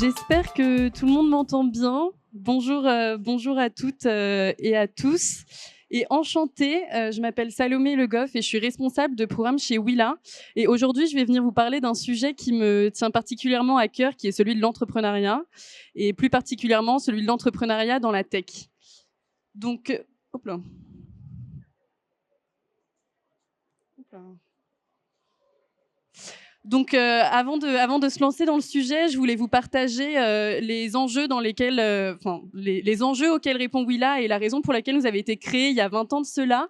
J'espère que tout le monde m'entend bien. Bonjour, bonjour à toutes et à tous. Et enchantée, je m'appelle Salomé Le Goff et je suis responsable de programme chez Willa. Et aujourd'hui, je vais venir vous parler d'un sujet qui me tient particulièrement à cœur, qui est celui de l'entrepreneuriat, et plus particulièrement celui de l'entrepreneuriat dans la tech. Donc, hop là. Hop là. Donc, avant de se lancer dans le sujet, je voulais vous partager les enjeux dans lesquels, les enjeux auxquels répond Willa et la raison pour laquelle nous avez été créés il y a 20 ans de cela.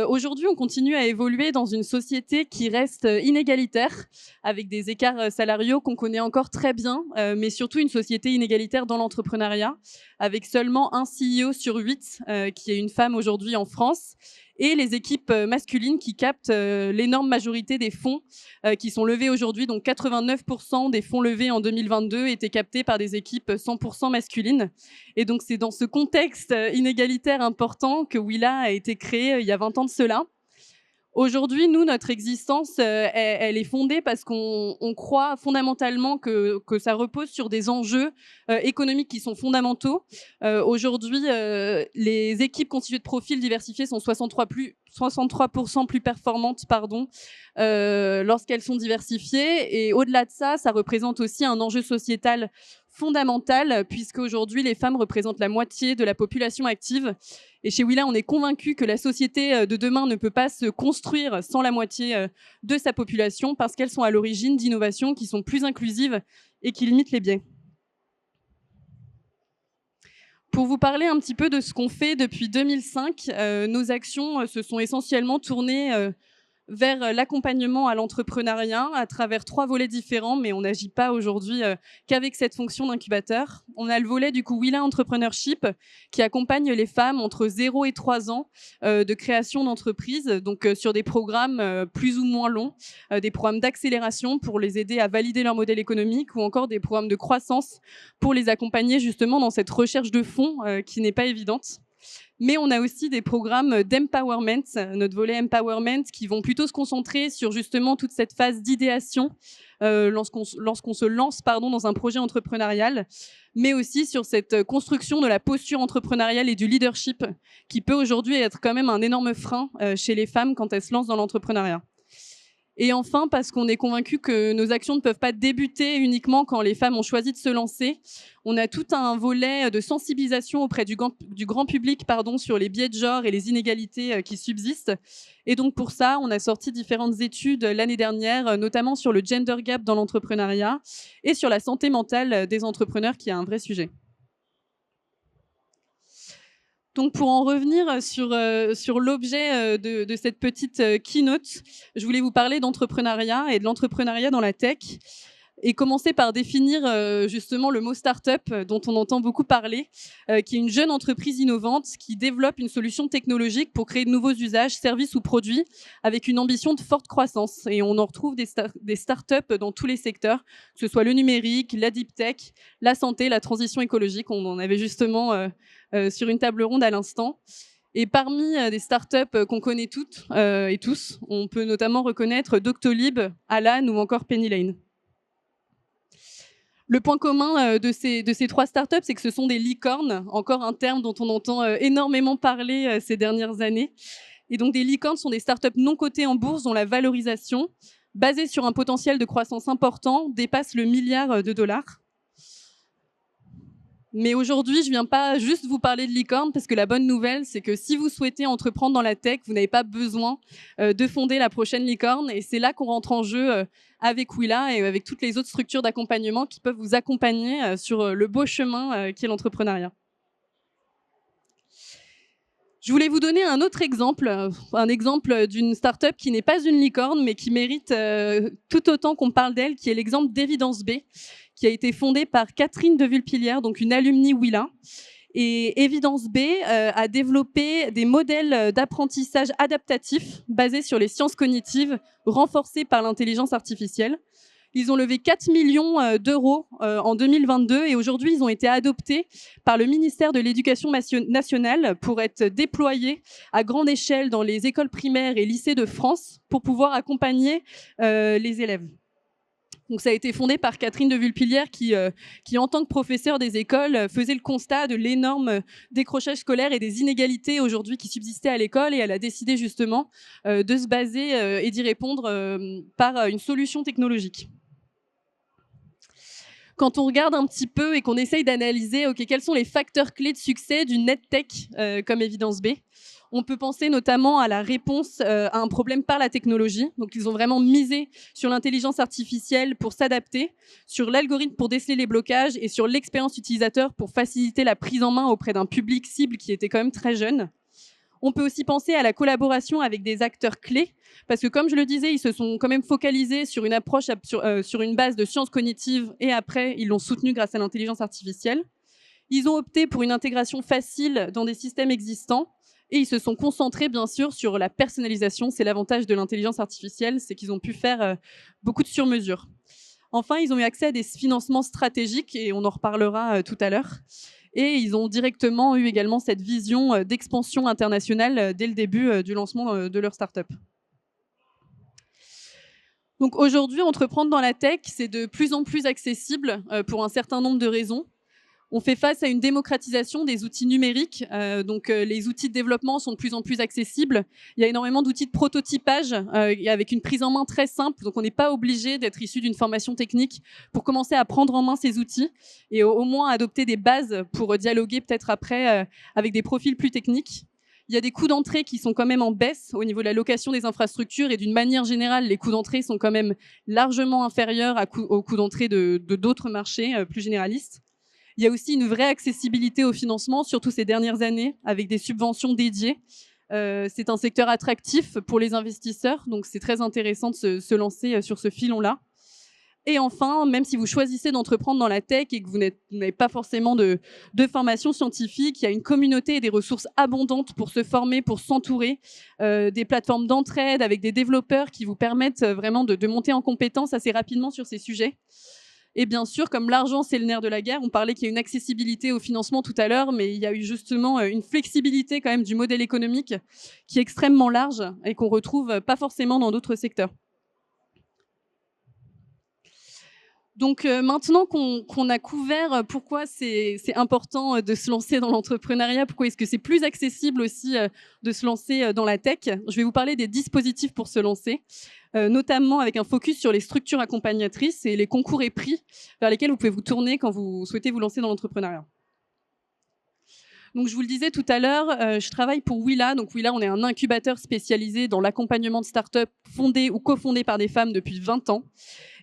Aujourd'hui, on continue à évoluer dans une société qui reste inégalitaire, avec des écarts salariaux qu'on connaît encore très bien, mais surtout une société inégalitaire dans l'entrepreneuriat, avec seulement un CEO sur 8 qui est une femme aujourd'hui en France, et les équipes masculines qui captent l'énorme majorité des fonds qui sont levés aujourd'hui. Donc 89% des fonds levés en 2022 étaient captés par des équipes 100% masculines. Et donc c'est dans ce contexte inégalitaire important que Willa a été créé il y a 20 ans de cela. Aujourd'hui, nous, notre existence, elle est fondée parce qu'on croit fondamentalement que ça repose sur des enjeux économiques qui sont fondamentaux. Aujourd'hui, les équipes constituées de profils diversifiés sont 63% plus performantes lorsqu'elles sont diversifiées. Et au-delà de ça, ça représente aussi un enjeu sociétal fondamental, puisque aujourd'hui les femmes représentent la moitié de la population active. Et chez Willa, on est convaincu que la société de demain ne peut pas se construire sans la moitié de sa population, parce qu'elles sont à l'origine d'innovations qui sont plus inclusives et qui limitent les biais. Pour vous parler un petit peu de ce qu'on fait depuis 2005, nos actions se sont essentiellement tournées vers l'accompagnement à l'entrepreneuriat à travers 3 volets différents, mais on n'agit pas aujourd'hui qu'avec cette fonction d'incubateur. On a le volet du coup Willa Entrepreneurship qui accompagne les femmes entre 0 et 3 ans de création d'entreprise, donc sur des programmes plus ou moins longs, des programmes d'accélération pour les aider à valider leur modèle économique, ou encore des programmes de croissance pour les accompagner justement dans cette recherche de fonds qui n'est pas évidente. Mais on a aussi des programmes d'empowerment, notre volet empowerment, qui vont plutôt se concentrer sur justement toute cette phase d'idéation lorsqu'on se lance dans un projet entrepreneurial, mais aussi sur cette construction de la posture entrepreneuriale et du leadership qui peut aujourd'hui être quand même un énorme frein chez les femmes quand elles se lancent dans l'entrepreneuriat. Et enfin, parce qu'on est convaincu que nos actions ne peuvent pas débuter uniquement quand les femmes ont choisi de se lancer, on a tout un volet de sensibilisation auprès du grand public sur les biais de genre et les inégalités qui subsistent. Et donc pour ça, on a sorti différentes études l'année dernière, notamment sur le gender gap dans l'entrepreneuriat et sur la santé mentale des entrepreneurs, qui est un vrai sujet. Donc pour en revenir sur l'objet de cette petite keynote, je voulais vous parler d'entrepreneuriat et de l'entrepreneuriat dans la tech, et commencer par définir justement le mot start-up dont on entend beaucoup parler, qui est une jeune entreprise innovante qui développe une solution technologique pour créer de nouveaux usages, services ou produits avec une ambition de forte croissance. Et on en retrouve des start-up dans tous les secteurs, que ce soit le numérique, la deep tech, la santé, la transition écologique. On en avait justement sur une table ronde à l'instant. Et parmi des startups qu'on connaît toutes et tous, on peut notamment reconnaître Doctolib, Alan ou encore Penny Lane. Le point commun de ces 3 startups, c'est que ce sont des licornes, encore un terme dont on entend énormément parler ces dernières années. Et donc des licornes sont des startups non cotées en bourse dont la valorisation, basée sur un potentiel de croissance important, dépasse le $1 milliard. Mais aujourd'hui, je ne viens pas juste vous parler de licorne, parce que la bonne nouvelle, c'est que si vous souhaitez entreprendre dans la tech, vous n'avez pas besoin de fonder la prochaine licorne. Et c'est là qu'on rentre en jeu avec Willa et avec toutes les autres structures d'accompagnement qui peuvent vous accompagner sur le beau chemin qui est l'entrepreneuriat. Je voulais vous donner un autre exemple, un exemple d'une start-up qui n'est pas une licorne, mais qui mérite tout autant qu'on parle d'elle, qui est l'exemple d'Evidence B, qui a été fondée par Catherine de Vulpilière, donc une alumni Willa. Et Evidence B a développé des modèles d'apprentissage adaptatif basés sur les sciences cognitives, renforcés par l'intelligence artificielle. Ils ont levé 4 millions d'euros en 2022 et aujourd'hui, ils ont été adoptés par le ministère de l'Éducation nationale pour être déployés à grande échelle dans les écoles primaires et lycées de France pour pouvoir accompagner les élèves. Donc, ça a été fondé par Catherine de Vulpilière qui, en tant que professeure des écoles, faisait le constat de l'énorme décrochage scolaire et des inégalités aujourd'hui qui subsistaient à l'école. Et elle a décidé justement de se baser et d'y répondre par une solution technologique. Quand on regarde un petit peu et qu'on essaye d'analyser quels sont les facteurs clés de succès d'une EdTech comme Evidence B, on peut penser notamment à la réponse à un problème par la technologie. Donc, ils ont vraiment misé sur l'intelligence artificielle pour s'adapter, sur l'algorithme pour déceler les blocages et sur l'expérience utilisateur pour faciliter la prise en main auprès d'un public cible qui était quand même très jeune. On peut aussi penser à la collaboration avec des acteurs clés, parce que comme je le disais, ils se sont quand même focalisés sur une approche sur une base de sciences cognitives et après, ils l'ont soutenu grâce à l'intelligence artificielle. Ils ont opté pour une intégration facile dans des systèmes existants et ils se sont concentrés bien sûr sur la personnalisation. C'est l'avantage de l'intelligence artificielle, c'est qu'ils ont pu faire beaucoup de sur-mesure. Enfin, ils ont eu accès à des financements stratégiques et on en reparlera tout à l'heure. Et ils ont directement eu également cette vision d'expansion internationale dès le début du lancement de leur start-up. Donc aujourd'hui, entreprendre dans la tech, c'est de plus en plus accessible pour un certain nombre de raisons. On fait face à une démocratisation des outils numériques. Les outils de développement sont de plus en plus accessibles. Il y a énormément d'outils de prototypage avec une prise en main très simple. Donc, on n'est pas obligé d'être issu d'une formation technique pour commencer à prendre en main ces outils et au moins adopter des bases pour dialoguer peut-être après avec des profils plus techniques. Il y a des coûts d'entrée qui sont quand même en baisse au niveau de la location des infrastructures et d'une manière générale, les coûts d'entrée sont quand même largement inférieurs aux coûts d'entrée de d'autres marchés plus généralistes. Il y a aussi une vraie accessibilité au financement, surtout ces dernières années, avec des subventions dédiées. C'est un secteur attractif pour les investisseurs, donc c'est très intéressant de se lancer sur ce filon-là. Et enfin, même si vous choisissez d'entreprendre dans la tech et que vous n'avez pas forcément de formation scientifique, il y a une communauté et des ressources abondantes pour se former, pour s'entourer, des plateformes d'entraide avec des développeurs qui vous permettent vraiment de monter en compétences assez rapidement sur ces sujets. Et bien sûr, comme l'argent, c'est le nerf de la guerre, on parlait qu'il y a une accessibilité au financement tout à l'heure, mais il y a eu justement une flexibilité quand même du modèle économique qui est extrêmement large et qu'on retrouve pas forcément dans d'autres secteurs. Donc maintenant qu'on a couvert pourquoi c'est important de se lancer dans l'entrepreneuriat, pourquoi est-ce que c'est plus accessible aussi de se lancer dans la tech, je vais vous parler des dispositifs pour se lancer, notamment avec un focus sur les structures accompagnatrices et les concours et prix vers lesquels vous pouvez vous tourner quand vous souhaitez vous lancer dans l'entrepreneuriat. Donc, je vous le disais tout à l'heure, je travaille pour Willa. Donc, Willa, on est un incubateur spécialisé dans l'accompagnement de start-up fondées ou cofondées par des femmes depuis 20 ans.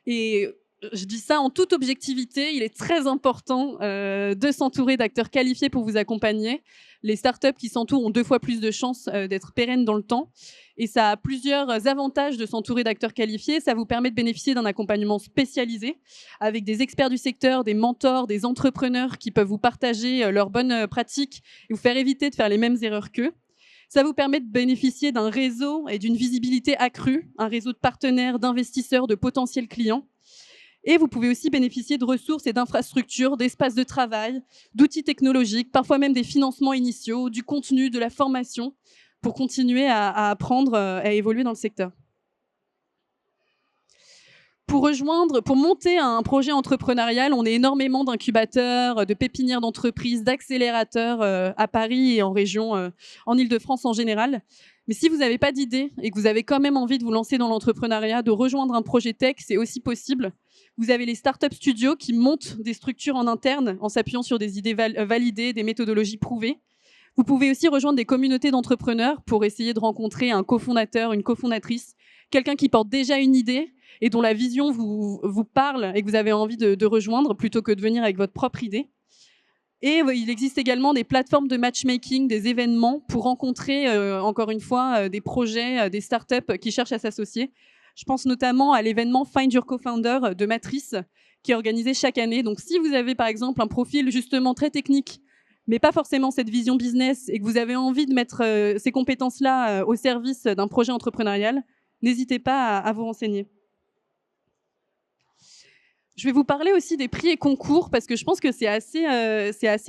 Et je dis ça en toute objectivité, il est très important de s'entourer d'acteurs qualifiés pour vous accompagner. Les startups qui s'entourent ont 2 fois plus de chances d'être pérennes dans le temps. Et ça a plusieurs avantages de s'entourer d'acteurs qualifiés. Ça vous permet de bénéficier d'un accompagnement spécialisé avec des experts du secteur, des mentors, des entrepreneurs qui peuvent vous partager leurs bonnes pratiques et vous faire éviter de faire les mêmes erreurs qu'eux. Ça vous permet de bénéficier d'un réseau et d'une visibilité accrue, un réseau de partenaires, d'investisseurs, de potentiels clients. Et vous pouvez aussi bénéficier de ressources et d'infrastructures, d'espaces de travail, d'outils technologiques, parfois même des financements initiaux, du contenu, de la formation, pour continuer à apprendre, à évoluer dans le secteur. Pour monter un projet entrepreneurial, on est énormément d'incubateurs, de pépinières d'entreprises, d'accélérateurs à Paris et en région, en Île-de-France en général. Mais si vous n'avez pas d'idée et que vous avez quand même envie de vous lancer dans l'entrepreneuriat, de rejoindre un projet tech, c'est aussi possible. Vous avez les startup studios qui montent des structures en interne en s'appuyant sur des idées validées, des méthodologies prouvées. Vous pouvez aussi rejoindre des communautés d'entrepreneurs pour essayer de rencontrer un cofondateur, une cofondatrice, quelqu'un qui porte déjà une idée et dont la vision vous parle et que vous avez envie de rejoindre plutôt que de venir avec votre propre idée. Et il existe également des plateformes de matchmaking, des événements pour rencontrer, encore une fois, des projets, des startups qui cherchent à s'associer. Je pense notamment à l'événement Find Your Co-Founder de Matrice, qui est organisé chaque année. Donc, si vous avez, par exemple, un profil justement très technique, mais pas forcément cette vision business, et que vous avez envie de mettre ces compétences-là au service d'un projet entrepreneurial, n'hésitez pas à vous renseigner. Je vais vous parler aussi des prix et concours parce que je pense que c'est assez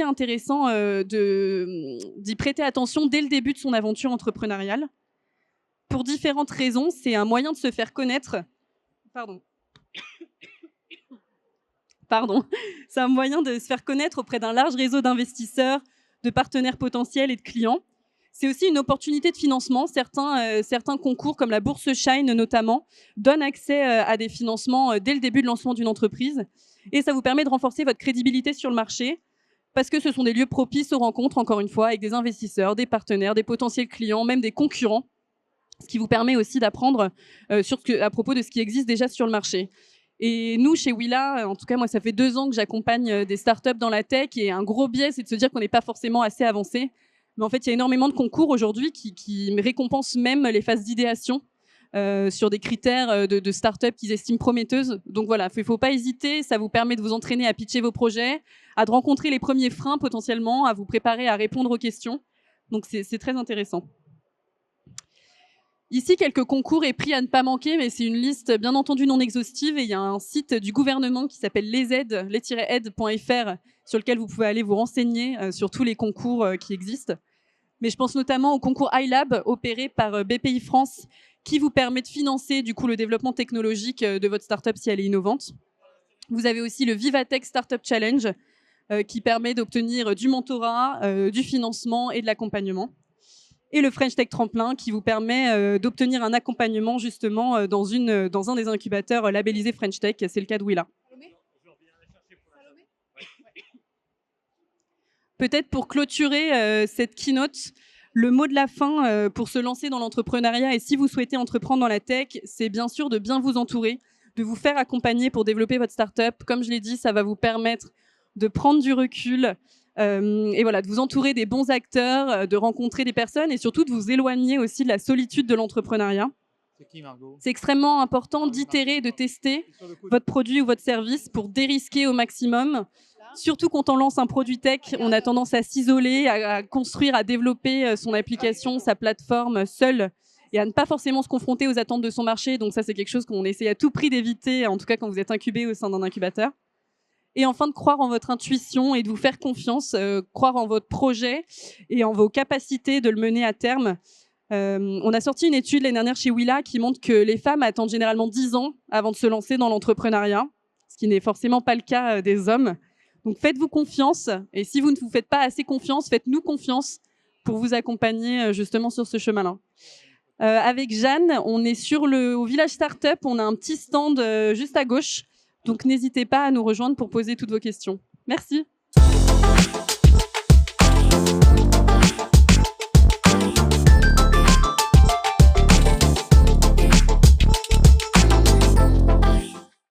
intéressant d'y prêter attention dès le début de son aventure entrepreneuriale. Pour différentes raisons, c'est un moyen de se faire connaître. Pardon. pardon, c'est un moyen de se faire connaître auprès d'un large réseau d'investisseurs, de partenaires potentiels et de clients. C'est aussi une opportunité de financement. Certains concours, comme la bourse Shine notamment, donnent accès à des financements dès le début de lancement d'une entreprise. Et ça vous permet de renforcer votre crédibilité sur le marché, parce que ce sont des lieux propices aux rencontres, encore une fois, avec des investisseurs, des partenaires, des potentiels clients, même des concurrents, ce qui vous permet aussi d'apprendre à propos de ce qui existe déjà sur le marché. Et nous, chez Willa, en tout cas, moi, ça fait 2 ans que j'accompagne des startups dans la tech, et un gros biais, c'est de se dire qu'on n'est pas forcément assez avancé. Mais en fait, il y a énormément de concours aujourd'hui qui récompensent même les phases d'idéation sur des critères de start-up qu'ils estiment prometteuses. Donc voilà, il ne faut pas hésiter, ça vous permet de vous entraîner à pitcher vos projets, à de rencontrer les premiers freins potentiellement, à vous préparer à répondre aux questions. Donc c'est très intéressant. Ici, quelques concours et prix à ne pas manquer, mais c'est une liste bien entendu non exhaustive, et il y a un site du gouvernement qui s'appelle les-aides.fr sur lequel vous pouvez aller vous renseigner sur tous les concours qui existent. Mais je pense notamment au concours iLab opéré par BPI France, qui vous permet de financer du coup le développement technologique de votre startup si elle est innovante. Vous avez aussi le Vivatech Startup Challenge qui permet d'obtenir du mentorat, du financement et de l'accompagnement. Et le French Tech Tremplin qui vous permet d'obtenir un accompagnement justement dans un des incubateurs labellisés French Tech. C'est le cas de Willa. Peut-être pour clôturer cette keynote, le mot de la fin pour se lancer dans l'entrepreneuriat, et si vous souhaitez entreprendre dans la tech, c'est bien sûr de bien vous entourer, de vous faire accompagner pour développer votre startup. Comme je l'ai dit, ça va vous permettre de prendre du recul et voilà, de vous entourer des bons acteurs, de rencontrer des personnes et surtout de vous éloigner aussi de la solitude de l'entrepreneuriat. C'est qui, Margot ? C'est extrêmement important d'itérer, de tester votre produit ou votre service pour dérisquer au maximum. Surtout quand on lance un produit tech, on a tendance à s'isoler, à construire, à développer son application, sa plateforme seul, et à ne pas forcément se confronter aux attentes de son marché. Donc ça, c'est quelque chose qu'on essaie à tout prix d'éviter, en tout cas quand vous êtes incubé au sein d'un incubateur. Et enfin, de croire en votre intuition et de vous faire confiance, croire en votre projet et en vos capacités de le mener à terme. On a sorti une étude l'année dernière chez Willa qui montre que les femmes attendent généralement 10 ans avant de se lancer dans l'entrepreneuriat, ce qui n'est forcément pas le cas des hommes. Donc faites-vous confiance, et si vous ne vous faites pas assez confiance, faites-nous confiance pour vous accompagner justement sur ce chemin-là. Avec Jeanne, on est au Village Startup, on a un petit stand juste à gauche, donc n'hésitez pas à nous rejoindre pour poser toutes vos questions. Merci.